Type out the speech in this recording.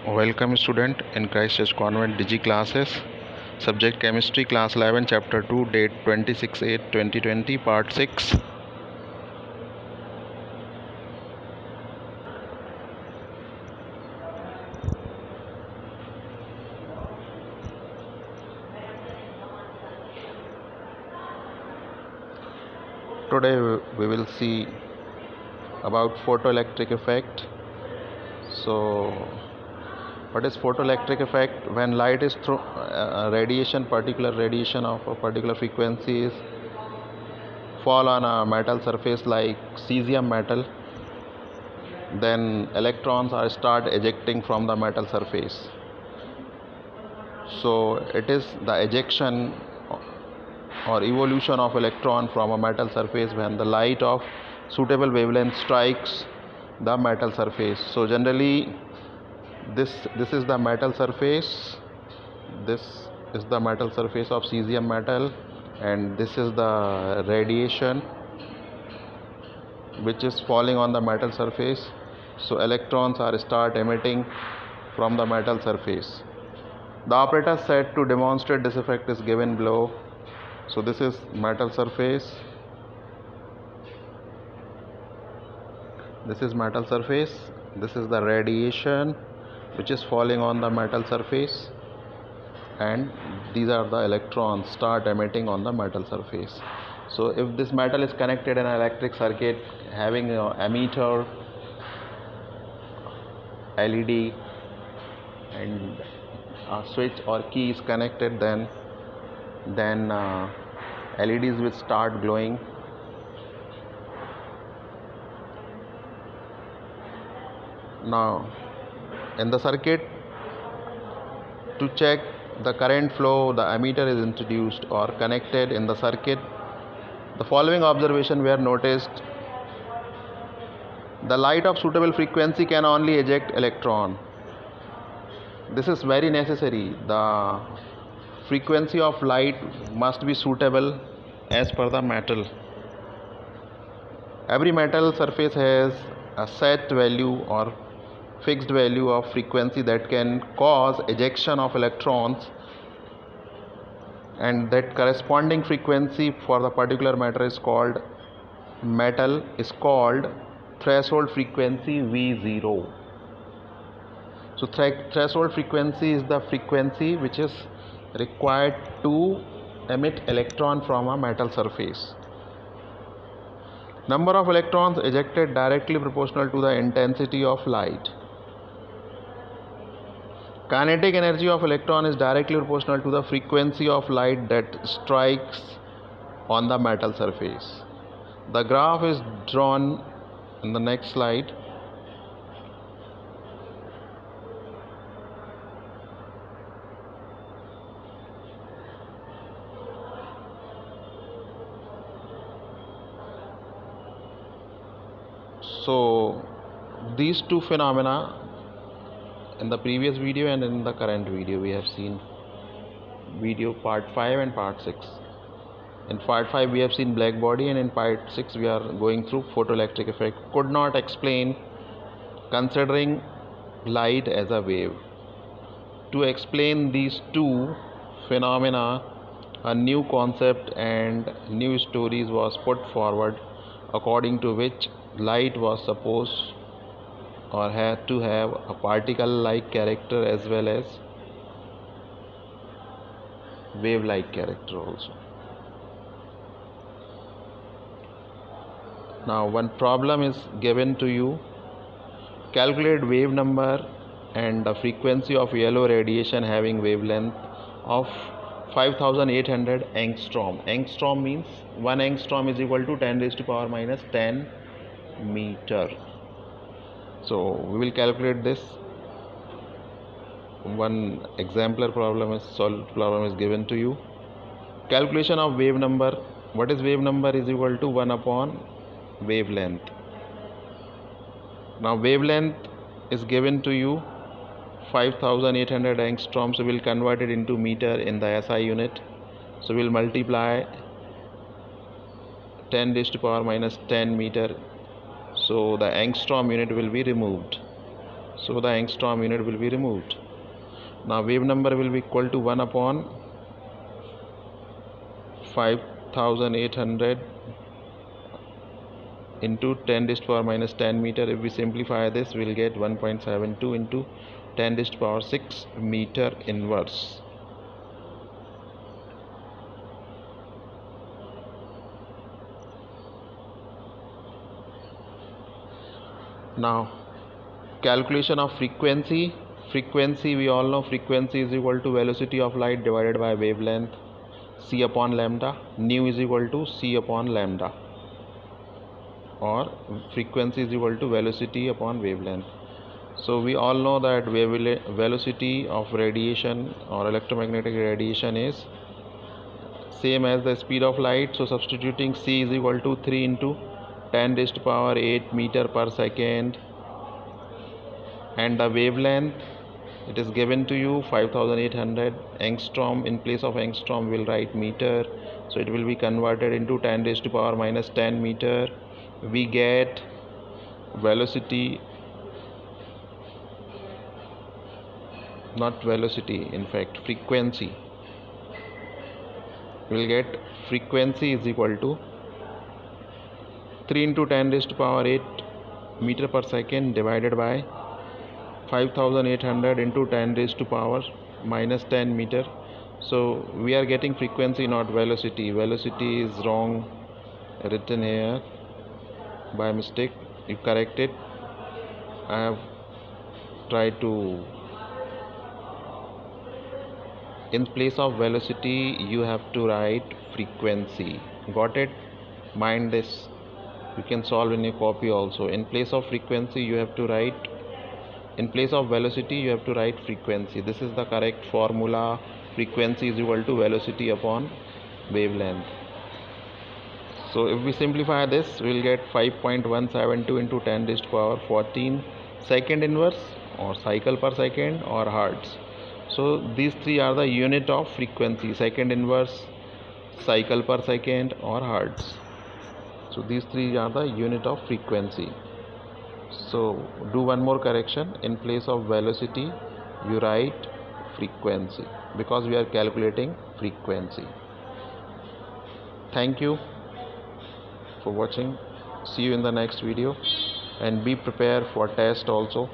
Welcome student in Christ Church Convent Digi classes. Subject Chemistry Class 11 Chapter 2 Date 26/8/2020 Part 6. Today we will see about photoelectric effect. So what is photoelectric effect? When light is through particular radiation of a particular frequency is fall on a metal surface like cesium metal, then electrons are start ejecting from the metal surface. So it is the ejection or evolution of electron from a metal surface when the light of suitable wavelength strikes the metal surface. So generally this is the metal surface, this is the metal surface of cesium metal, and this is the radiation which is falling on the metal surface. So electrons are start emitting from the metal surface. The operator set to demonstrate this effect is given below. So this is metal surface, this is metal surface, this is the radiation which is falling on the metal surface, and these are the electrons start emitting on the metal surface. So if this metal is connected in an electric circuit having an ammeter, LED, and a switch or key is connected, then LEDs will start glowing. Now in the circuit, to check the current flow, the ammeter is introduced or connected in the circuit. The following observation were noticed. The light of suitable frequency can only eject electron. This is very necessary. The frequency of light must be suitable as per the metal. Every metal surface has a set value or fixed value of frequency that can cause ejection of electrons, and that corresponding frequency for the particular metal is called threshold frequency V0. So threshold frequency is the frequency which is required to emit electron from a metal surface. Number of electrons ejected directly proportional to the intensity of light. Kinetic energy of electron is directly proportional to the frequency of light that strikes on the metal surface. The graph is drawn in the next slide. So these two phenomena, in the previous video and in the current video, we have seen video part 5 and part 6. In part 5 we have seen black body, and in part 6 we are going through photoelectric effect. Could not explain considering light as a wave. To explain these two phenomena, a new concept and new stories was put forward, according to which light was supposed or had to have a particle-like character as well as wave-like character also. Now one problem is given to you. Calculate wave number and the frequency of yellow radiation having wavelength of 5800 angstrom. Angstrom means 1 angstrom is equal to 10 raised to power minus 10 meter. So we will calculate this. One exemplar problem is given to you. Calculation of wave number. What is wave number? Is equal to 1 upon wavelength. Now wavelength is given to you 5800 angstrom, so we'll convert it into meter in the SI unit. So we'll multiply 10 raised to power minus 10 meter. So the angstrom unit will be removed. so the angstrom unit will be removed. Now wave number will be equal to 1 upon 5800 into 10 raised to power minus 10 meter. If we simplify this, we'll get 1.72 into 10 raised to power 6 meter inverse. Now calculation of frequency. Frequency, we all know frequency is equal to velocity of light divided by wavelength, c upon lambda. Nu is equal to c upon lambda, or frequency is equal to velocity upon wavelength. So we all know that velocity of radiation or electromagnetic radiation is same as the speed of light. So substituting c is equal to 3 into 10 raised to power 8 meter per second, and the wavelength, it is given to you 5800 angstrom. In place of angstrom we'll write meter, so it will be converted into 10 raised to power minus 10 meter. We get velocity, not velocity, in fact frequency. We'll get frequency is equal to 3 into 10 raised to power 8 meter per second divided by 5800 into 10 raised to power minus 10 meter. So we are getting frequency, not velocity. Velocity is wrong written here by mistake. You correct it. I have tried to, in place of velocity you have to write frequency. Got it? Mind this. You can solve in your copy also. In place of frequency you have to write, in place of velocity you have to write frequency. This is the correct formula. Frequency is equal to velocity upon wavelength. So if we simplify this, we will get 5.172 into 10 raised to power 14 second inverse, or cycle per second, or hertz. So these three are the unit of frequency: second inverse, cycle per second, or hertz. So these three are the unit of frequency. So do one more correction. In place of velocity you write frequency, because we are calculating frequency. Thank you for watching. See you in the next video, and be prepared for test also.